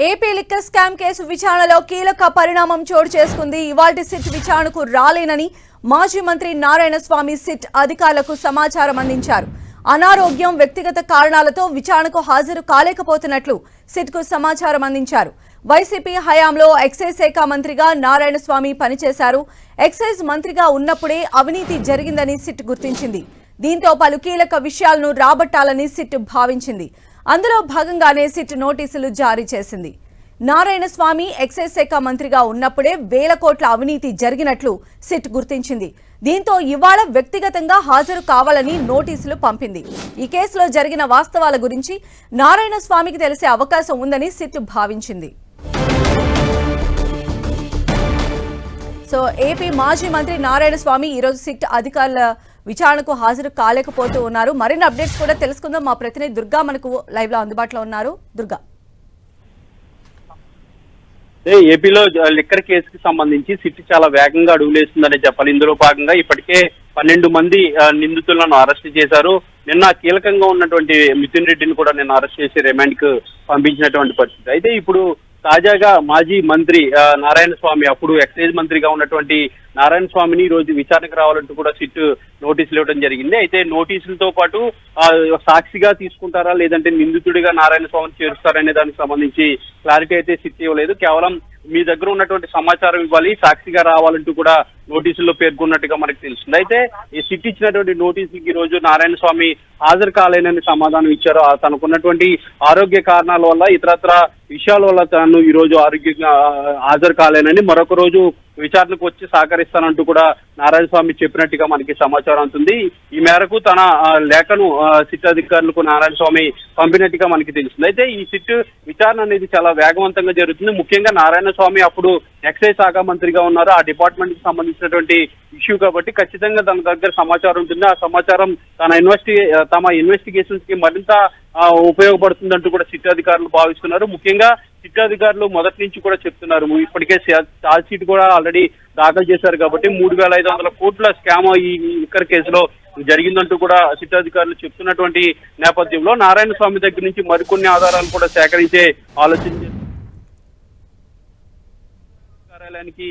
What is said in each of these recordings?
AP liquor scam case విచారణలో కీలక పరిణామం చోటు చేసుకుంది. ఇవాల్టి సిట్ విచారణకు రాలేనని మాజీ మంత్రి నారాయణ స్వామి సిట్ అధికారులకు సమాచారం అందించారు. అనారోగ్యం, వ్యక్తిగత కారణాలతో విచారణకు హాజరు కాలేకపోతున్నట్లు సిట్కు సమాచారం అందించారు. వైసీపీ హయాంలో ఎక్సైజ్ శాఖ మంత్రిగా నారాయణ స్వామి పనిచేశారు. ఎక్సైజ్ మంత్రిగా ఉన్నప్పుడే అవినీతి జరిగిందని సిట్ గుర్తించింది. దీంతో పలు కీలక విషయాలను రాబట్టాలని సిట్ భావించింది. అందులో భాగంగానే సిట్ నోటీసులు జారీ చేసింది. నారాయణ స్వామి ఎక్సైజ్ శాఖ మంత్రిగా ఉన్నప్పుడే వేల కోట్ల అవినీతి జరిగినట్లు సిట్ గుర్తించింది. దీంతో ఇవాళ వ్యక్తిగతంగా హాజరు కావాలని నోటీసులు పంపింది. ఈ కేసులో జరిగిన వాస్తవాల గురించి నారాయణ స్వామికి తెలిసే అవకాశం ఉందని సిట్ భావించింది. సో ఏపీ మాజీ మంత్రి నారాయణ స్వామి ఈరోజు సిట్ అధికారుల విచారణకు హాజరు కాలేకపోతూ ఉన్నారు. మరిన్ని అప్డేట్స్ కూడా తెలుసుకుందాం. మా ప్రతినిధి దుర్గా మనకు లైవ్ లో అందుబాటులో ఉన్నారు. దుర్గా, ఏపీలో లిక్కర్ కేసుకి సంబంధించి సిట్ చాలా వేగంగా అడుగులేస్తుందనే చెప్పాలి. ఇందులో భాగంగా ఇప్పటికే 12 మంది నిందితులను అరెస్ట్ చేశారు. నిన్న కీలకంగా ఉన్నటువంటి మిథున్ రెడ్డిని కూడా నిన్న అరెస్ట్ చేసి రిమాండ్ కు పంపించినటువంటి పరిస్థితి. అయితే ఇప్పుడు తాజాగా మాజీ మంత్రి నారాయణ స్వామి, అప్పుడు ఎక్సైజ్ మంత్రిగా ఉన్నటువంటి నారాయణ స్వామిని ఈ రోజు విచారణకు రావాలంటూ కూడా సిట్ నోటీసులు ఇవ్వడం జరిగింది. అయితే నోటీసులతో పాటు సాక్షిగా తీసుకుంటారా లేదంటే నిందితుడిగా నారాయణ స్వామిని చేరుస్తారనే దానికి సంబంధించి క్లారిటీ అయితే సిట్ ఇవ్వలేదు. కేవలం మీ దగ్గర ఉన్నటువంటి సమాచారం ఇవ్వాలి, సాక్షిగా రావాలంటూ కూడా నోటీసుల్లో పేర్కొన్నట్టుగా మనకు తెలుస్తుంది. అయితే ఈ సిట్ ఇచ్చినటువంటి నోటీసులకి ఈ రోజు నారాయణ స్వామి హాజరు కాలేనని సమాధానం ఇచ్చారు. తనకున్నటువంటి ఆరోగ్య కారణాల వల్ల, ఇతరత్ర విషయాల వల్ల తను ఈ రోజు ఆరోగ్యంగా హాజరు కాలేనని, మరొక రోజు విచారణకు వచ్చి సహకరిస్తానంటూ కూడా నారాయణ స్వామి చెప్పినట్టుగా మనకి సమాచారం అవుతుంది. ఈ మేరకు తన లేఖను సిట్ అధికారులకు నారాయణ స్వామి పంపినట్టుగా మనకి తెలుస్తుంది. అయితే ఈ సిట్ విచారణ అనేది చాలా వేగవంతంగా జరుగుతుంది. ముఖ్యంగా నారాయణ స్వామి అప్పుడు ఎక్సైజ్ శాఖ మంత్రిగా ఉన్నారు. ఆ డిపార్ట్మెంట్ కి సంబంధించినటువంటి ఇష్యూ కాబట్టి ఖచ్చితంగా తన దగ్గర సమాచారం ఉంటుంది. ఆ సమాచారం తమ ఇన్వెస్టిగేషన్స్ కి మరింత ఉపయోగపడుతుందంటూ కూడా సిట్ అధికారులు భావిస్తున్నారు. ముఖ్యంగా సిట్ అధికారులు మొదటి నుంచి కూడా చెప్తున్నారు, ఇప్పటికే ఛార్జ్ షీట్ కూడా ఆల్రెడీ దాఖలు చేశారు కాబట్టి 3,500 కోట్ల స్కామ్ ఈ లిక్కర్ కేసులో జరిగిందంటూ కూడా సిట్ అధికారులు చెప్తున్నటువంటి నేపథ్యంలో నారాయణ స్వామి దగ్గర నుంచి మరికొన్ని ఆధారాలు కూడా సేకరించే ఆలోచన కార్యాలయానికి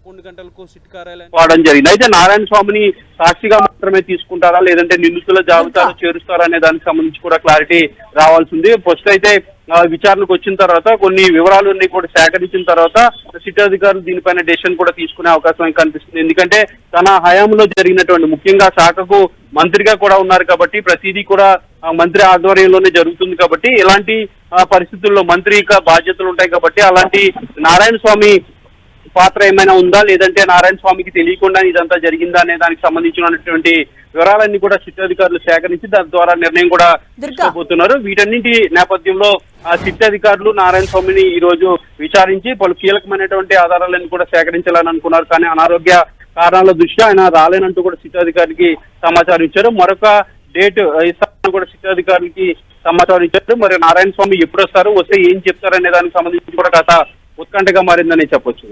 11 గంటలకు సిట్ కార్యాలయం వాడడం జరిగింది. అయితే నారాయణ స్వామిని సాక్షిగా మాత్రమే తీసుకుంటారా లేదంటే నిందితుల జాబితాలో చేరుస్తారా అనే దానికి సంబంధించి కూడా క్లారిటీ రావాల్సింది. ఫస్ట్ అయితే విచారణకు వచ్చిన తర్వాత కొన్ని వివరాలన్నీ కూడా సేకరించిన తర్వాత సిట్ అధికారులు దీనిపైన డెసిషన్ కూడా తీసుకునే అవకాశం కనిపిస్తుంది. ఎందుకంటే తన హయాంలో జరిగినటువంటి, ముఖ్యంగా శాఖకు మంత్రిగా కూడా ఉన్నారు కాబట్టి ప్రతిదీ కూడా మంత్రి ఆధ్వర్యంలోనే జరుగుతుంది కాబట్టి ఇలాంటి పరిస్థితుల్లో మంత్రి బాధ్యతలు ఉంటాయి కాబట్టి అలాంటి నారాయణ స్వామి పాత్ర ఏమైనా ఉందా లేదంటే నారాయణ స్వామికి తెలియకుండా ఇదంతా జరిగిందా అనే దానికి సంబంధించినటువంటి వివరాలన్నీ కూడా సిట్ అధికారులు సేకరించి దాని ద్వారా నిర్ణయం కూడా తీసుకోబోతున్నారు. వీటన్నింటి నేపథ్యంలో సిట్ అధికారులు నారాయణ స్వామిని ఈ రోజు విచారించి పలు కీలకమైనటువంటి ఆధారాలను కూడా సేకరించాలని అనుకున్నారు. కానీ అనారోగ్య కారణాల దృష్ట్యా ఆయన రాలేనంటూ కూడా సిట్ అధికారికి సమాచారం ఇచ్చారు. మరొక డేట్ ఇస్తారని కూడా సిట్ అధికారులకి సమాచారం ఇచ్చారు. మరి నారాయణ స్వామి ఎప్పుడు వస్తారు, వస్తే ఏం చెప్తారనే దానికి సంబంధించి కూడా కథ ఉత్కంఠగా మారిందని చెప్పొచ్చు.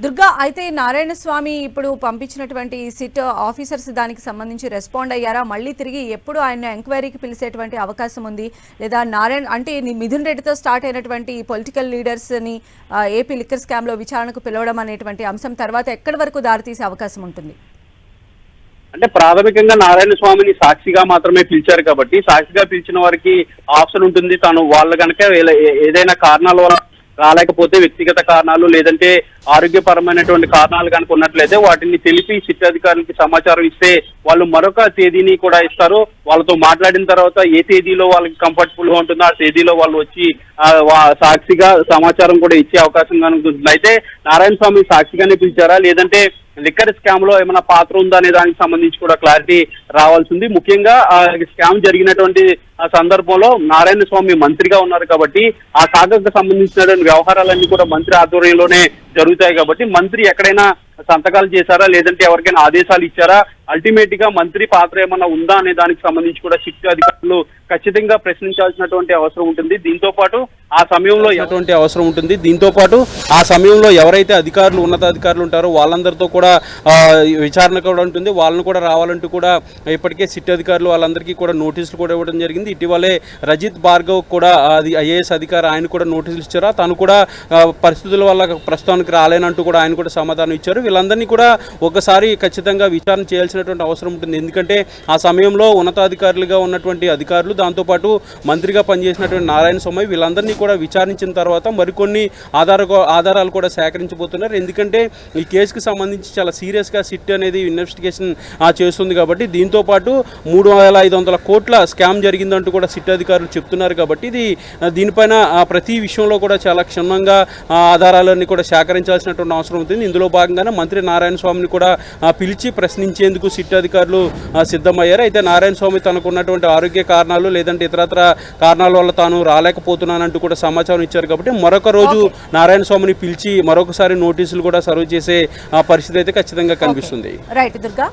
దుర్గా, అయితే నారాయణ స్వామి ఇప్పుడు పంపించినటువంటి సిట్ ఆఫీసర్స్ దానికి సంబంధించి రెస్పాండ్ అయ్యారా? మళ్ళీ తిరిగి ఎప్పుడు ఆయన ఎంక్వైరీకి పిలిచేటువంటి అవకాశం ఉంది? లేదా నారాయణ అంటే మిథున్ రెడ్డితో స్టార్ట్ అయినటువంటి పొలిటికల్ లీడర్స్ ని ఏపీ లిక్కర్ స్కామ్ లో విచారణకు పిలవడం అనేటువంటి అంశం తర్వాత ఎక్కడి వరకు దారితీసే అవకాశం ఉంటుంది? అంటే ప్రాథమికంగా నారాయణ స్వామిని సాక్షిగా మాత్రమే పిలిచారు కాబట్టి సాక్షిగా పిలిచిన వారికి ఆప్షన్ ఉంటుంది. తాను వాళ్ళు కనుక ఏదైనా కారణాల వల్ల రాలేకపోతే, వ్యక్తిగత కారణాలు లేదంటే ఆరోగ్యపరమైనటువంటి కారణాలు కనుక ఉన్నట్లయితే వాటిని తెలిపి సిట్ అధికారులకి సమాచారం ఇస్తే వాళ్ళు మరొక తేదీని కూడా ఇస్తారు. వాళ్ళతో మాట్లాడిన తర్వాత ఏ తేదీలో వాళ్ళకి కంఫర్టబుల్ గా ఉంటుందో ఆ తేదీలో వాళ్ళు వచ్చి సాక్షిగా సమాచారం కూడా ఇచ్చే అవకాశం కనుక. అయితే నారాయణ స్వామి సాక్షిగానే పిలిచారా లేదంటే లిక్కర్ స్కామ్ లో ఏమైనా పాత్ర ఉందా అనే దానికి సంబంధించి కూడా క్లారిటీ రావాల్సింది. ముఖ్యంగా ఆ స్కామ్ జరిగినటువంటి ఆ సందర్భంలో నారాయణ స్వామి మంత్రిగా ఉన్నారు కాబట్టి ఆ శాఖకు సంబంధించినటువంటి వ్యవహారాలన్నీ కూడా మంత్రి ఆధ్వర్యంలోనే జరుగుతాయి కాబట్టి మంత్రి ఎక్కడైనా సంతకాలు చేశారా లేదంటే ఎవరికైనా ఆదేశాలు ఇచ్చారా అల్టిమేట్ గా మంత్రి పాత్ర ఏమన్నా ఉందా అనే దానికి సంబంధించి కూడా సిట్ అధికారులు ఖచ్చితంగా ప్రశ్నించాల్సినటువంటి అవసరం ఉంటుంది. దీంతో పాటు ఆ సమయంలో ఎవరైతే అధికారులు ఉన్నతాధికారులు ఉంటారో వాళ్ళందరితో కూడా విచారణ కూడా ఉంటుంది. వాళ్ళని కూడా రావాలంటూ కూడా ఇప్పటికే సిట్ అధికారులు వాళ్ళందరికీ కూడా నోటీసులు కూడా ఇవ్వడం జరిగింది. ఇటీవలే రజిత్ భార్గవ్ కూడా అది ఐఏఎస్ అధికారి, ఆయన కూడా నోటీసులు ఇచ్చారు. తను కూడా పరిస్థితుల వల్ల ప్రస్తుతానికి రాలేనంటూ కూడా ఆయన కూడా సమాధానం ఇచ్చారు. వీళ్ళందరినీ కూడా ఒకసారి ఖచ్చితంగా విచారణ చేయాల్సినటువంటి అవసరం ఉంటుంది. ఎందుకంటే ఆ సమయంలో ఉన్నతాధికారులుగా ఉన్నటువంటి అధికారులు, దాంతోపాటు మంత్రిగా పనిచేసినటువంటి నారాయణ స్వామి, వీళ్ళందరినీ కూడా విచారించిన తర్వాత మరికొన్ని ఆధారాలు కూడా సేకరించబోతున్నారు. ఎందుకంటే ఈ కేసుకి సంబంధించి చాలా సీరియస్గా సిట్ అనేది ఇన్వెస్టిగేషన్ చేస్తుంది కాబట్టి దీంతో పాటు 3,500 కోట్ల స్కామ్ జరిగిందంటూ కూడా సిట్ అధికారులు చెప్తున్నారు. కాబట్టి దీనిపైన ప్రతి విషయంలో కూడా చాలా క్షుణ్ణంగా ఆధారాలన్నీ కూడా సేకరించాల్సినటువంటి అవసరం ఉంటుంది. ఇందులో భాగంగానే మంత్రి నారాయణ స్వామిని కూడా పిలిచి ప్రశ్నించేందుకు సిట్ అధికారులు సిద్ధమయ్యారు. అయితే నారాయణ స్వామి తనకు ఉన్నటువంటి ఆరోగ్య కారణాలు లేదంటే ఇతరత్ర కారణాల వల్ల తాను రాలేకపోతున్నానంటూ కూడా సమాచారం ఇచ్చారు. కాబట్టి మరొక రోజు నారాయణ స్వామిని పిలిచి మరొకసారి నోటీసులు కూడా సర్వ్ చేసే పరిస్థితి అయితే ఖచ్చితంగా కనిపిస్తుంది. రైట్ దుర్గా.